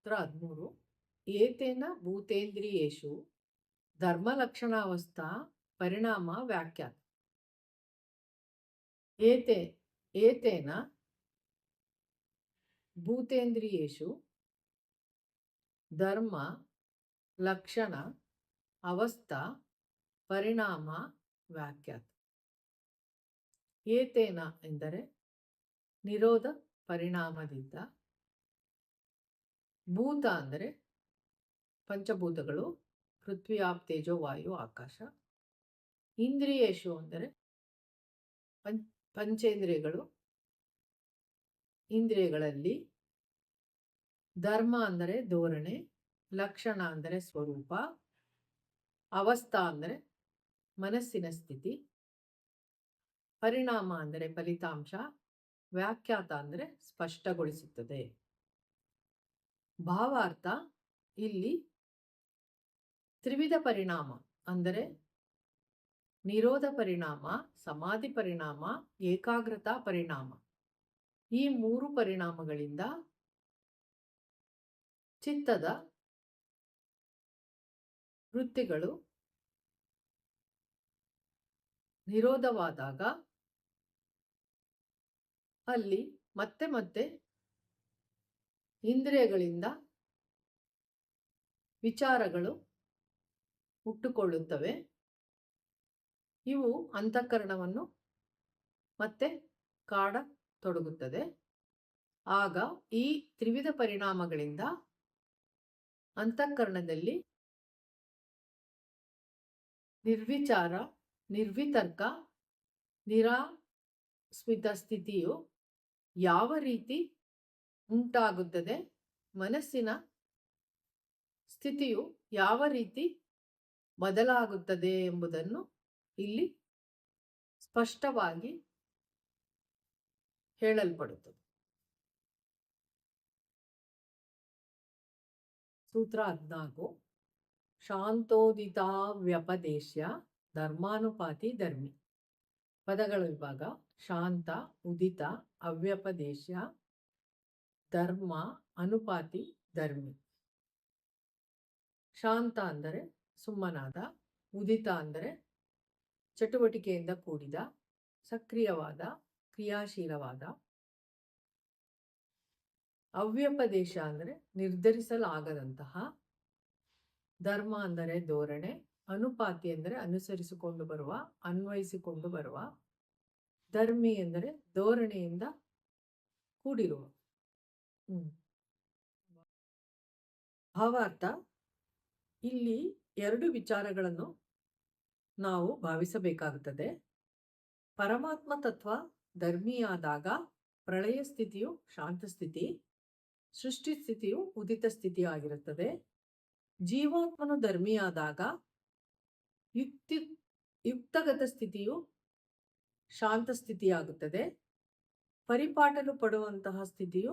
ಸೂತ್ರ 13 ಏತೇನ ಭೂತೇಂದ್ರಿಯೇಷು ಧರ್ಮಲಕ್ಷಣಾವಸ್ಥಾ ಪರಿಣಾಮ ವ್ಯಾಖ್ಯಾತ. ಏತೇನ ಭೂತೇಂದ್ರಿಯೇಷು ಧರ್ಮ ಲಕ್ಷಣ ಅವಸ್ಥಾ ಪರಿಣಾಮ ವ್ಯಾಖ್ಯಾತ. ಏತೇನ ಎಂದರೆ ನಿರೋಧ ಪರಿಣಾಮದಿಂದ, ಭೂತ ಅಂದರೆ ಪಂಚಭೂತಗಳು, ಪೃಥ್ವಿ ಆಪ್ ತೇಜೋ ವಾಯು ಆಕಾಶ. ಇಂದ್ರಿಯೇಶು ಅಂದರೆ ಪಂಚೇಂದ್ರಿಯಗಳು, ಇಂದ್ರಿಯಗಳಲ್ಲಿ. ಧರ್ಮ ಅಂದರೆ ಧೋರಣೆ, ಲಕ್ಷಣ ಅಂದರೆ ಸ್ವರೂಪ, ಅವಸ್ಥಾ ಅಂದರೆ ಮನಸ್ಸಿನ ಸ್ಥಿತಿ, ಪರಿಣಾಮ ಅಂದರೆ ಫಲಿತಾಂಶ, ವ್ಯಾಖ್ಯಾತ ಅಂದರೆ ಸ್ಪಷ್ಟಗೊಳಿಸುತ್ತದೆ. ಭಾವಾರ್ಥ: ಇಲ್ಲಿ ತ್ರಿವಿಧ ಪರಿಣಾಮ ಅಂದರೆ ನಿರೋಧ ಪರಿಣಾಮ, ಸಮಾಧಿ ಪರಿಣಾಮ, ಏಕಾಗ್ರತಾ ಪರಿಣಾಮ, ಈ ಮೂರು ಪರಿಣಾಮಗಳಿಂದ ಚಿತ್ತದ ವೃತ್ತಿಗಳು ನಿರೋಧವಾದಾಗ ಅಲ್ಲಿ ಮತ್ತೆ ಮತ್ತೆ ಇಂದ್ರಿಯಗಳಿಂದ ವಿಚಾರಗಳು ಹುಟ್ಟುಕೊಳ್ಳುತ್ತವೆ. ಇವು ಅಂತಃಕರಣವನ್ನು ಮತ್ತೆ ಕಾಡತೊಡಗುತ್ತದೆ. ಆಗ ಈ ತ್ರಿವಿಧ ಪರಿಣಾಮಗಳಿಂದ ಅಂತಃಕರಣದಲ್ಲಿ ನಿರ್ವಿಚಾರ, ನಿರ್ವಿತರ್ಕ, ನಿರಾಸ್ಮಿತ ಸ್ಥಿತಿಯು ಯಾವ ರೀತಿ ಉಂಟಾಗುತ್ತದೆ, ಮನಸ್ಸಿನ ಸ್ಥಿತಿಯು ಯಾವ ರೀತಿ ಬದಲಾಗುತ್ತದೆ ಎಂಬುದನ್ನು ಇಲ್ಲಿ ಸ್ಪಷ್ಟವಾಗಿ ಹೇಳಲ್ಪಡುತ್ತದೆ. ಸೂತ್ರ 14 ಶಾಂತೋದಿತಾವ್ಯಪದೇಶ್ಯ ಧರ್ಮಾನುಪಾತಿ ಧರ್ಮಿ. ಪದಗಳ ವಿಭಾಗ: ಶಾಂತ, ಉದಿತ, ಅವ್ಯಪದೇಶ್ಯ, ಧರ್ಮ, ಅನುಪಾತಿ, ಧರ್ಮಿ. ಶಾಂತ ಅಂದರೆ ಸುಮ್ಮನಾದ, ಉದಿತ ಅಂದರೆ ಚಟುವಟಿಕೆಯಿಂದ ಕೂಡಿದ, ಸಕ್ರಿಯವಾದ, ಕ್ರಿಯಾಶೀಲವಾದ. ಅವ್ಯಪದೇಶ ಅಂದರೆ ನಿರ್ಧರಿಸಲಾಗದಂತಹ. ಧರ್ಮ ಅಂದರೆ ಧೋರಣೆ, ಅನುಪಾತಿ ಅಂದರೆ ಅನುಸರಿಸಿಕೊಂಡು ಬರುವ, ಅನ್ವಯಿಸಿಕೊಂಡು ಬರುವ. ಧರ್ಮಿ ಎಂದರೆ ಧೋರಣೆಯಿಂದ ಕೂಡಿರುವ. ಭಾವಾರ್ಥ: ಇಲ್ಲಿ ಎರಡು ವಿಚಾರಗಳನ್ನು ನಾವು ಭಾವಿಸಬೇಕಾಗುತ್ತದೆ. ಪರಮಾತ್ಮ ತತ್ವ ಧರ್ಮಿಯಾದಾಗ ಪ್ರಳಯ ಸ್ಥಿತಿಯು ಶಾಂತ ಸ್ಥಿತಿ, ಸೃಷ್ಟಿ ಸ್ಥಿತಿಯು ಉದಿತ ಸ್ಥಿತಿ ಆಗಿರುತ್ತದೆ. ಜೀವಾತ್ಮನು ಧರ್ಮಿಯಾದಾಗ ಯುಕ್ತಗತ ಸ್ಥಿತಿಯು ಶಾಂತ ಸ್ಥಿತಿಯಾಗುತ್ತದೆ. ಪರಿಪಾಟಲು ಪಡುವಂತಹ ಸ್ಥಿತಿಯು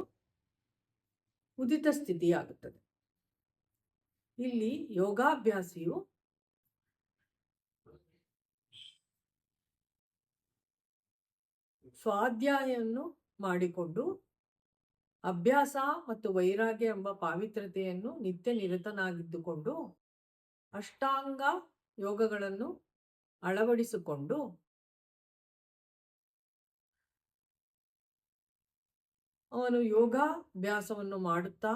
ಉದಿತ ಸ್ಥಿತಿಯಾಗುತ್ತದೆ. ಇಲ್ಲಿ ಯೋಗಾಭ್ಯಾಸಿಯು ಸ್ವಾಧ್ಯಾಯವನ್ನು ಮಾಡಿಕೊಂಡು ಅಭ್ಯಾಸ ಮತ್ತು ವೈರಾಗ್ಯ ಎಂಬ ಪಾವಿತ್ರತೆಯನ್ನು ನಿತ್ಯ ನಿರತನಾಗಿದ್ದುಕೊಂಡು ಅಷ್ಟಾಂಗ ಯೋಗಗಳನ್ನು ಅಳವಡಿಸಿಕೊಂಡು ಅವನು ಯೋಗಾಭ್ಯಾಸವನ್ನು ಮಾಡುತ್ತಾ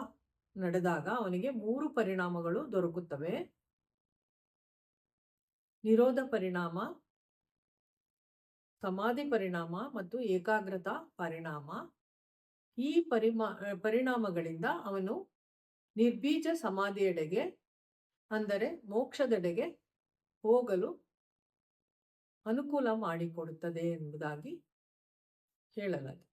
ನಡೆದಾಗ ಅವನಿಗೆ ಮೂರು ಪರಿಣಾಮಗಳು ದೊರಕುತ್ತವೆ: ನಿರೋಧ ಪರಿಣಾಮ, ಸಮಾಧಿ ಪರಿಣಾಮ ಮತ್ತು ಏಕಾಗ್ರತಾ ಪರಿಣಾಮ. ಈ ಪರಿಣಾಮಗಳಿಂದ ಅವನು ನಿರ್ಬೀಜ ಸಮಾಧಿಯೆಡೆಗೆ ಅಂದರೆ ಮೋಕ್ಷದೆಡೆಗೆ ಹೋಗಲು ಅನುಕೂಲ ಮಾಡಿಕೊಡುತ್ತದೆ ಎಂಬುದಾಗಿ ಹೇಳಲಾಗಿದೆ.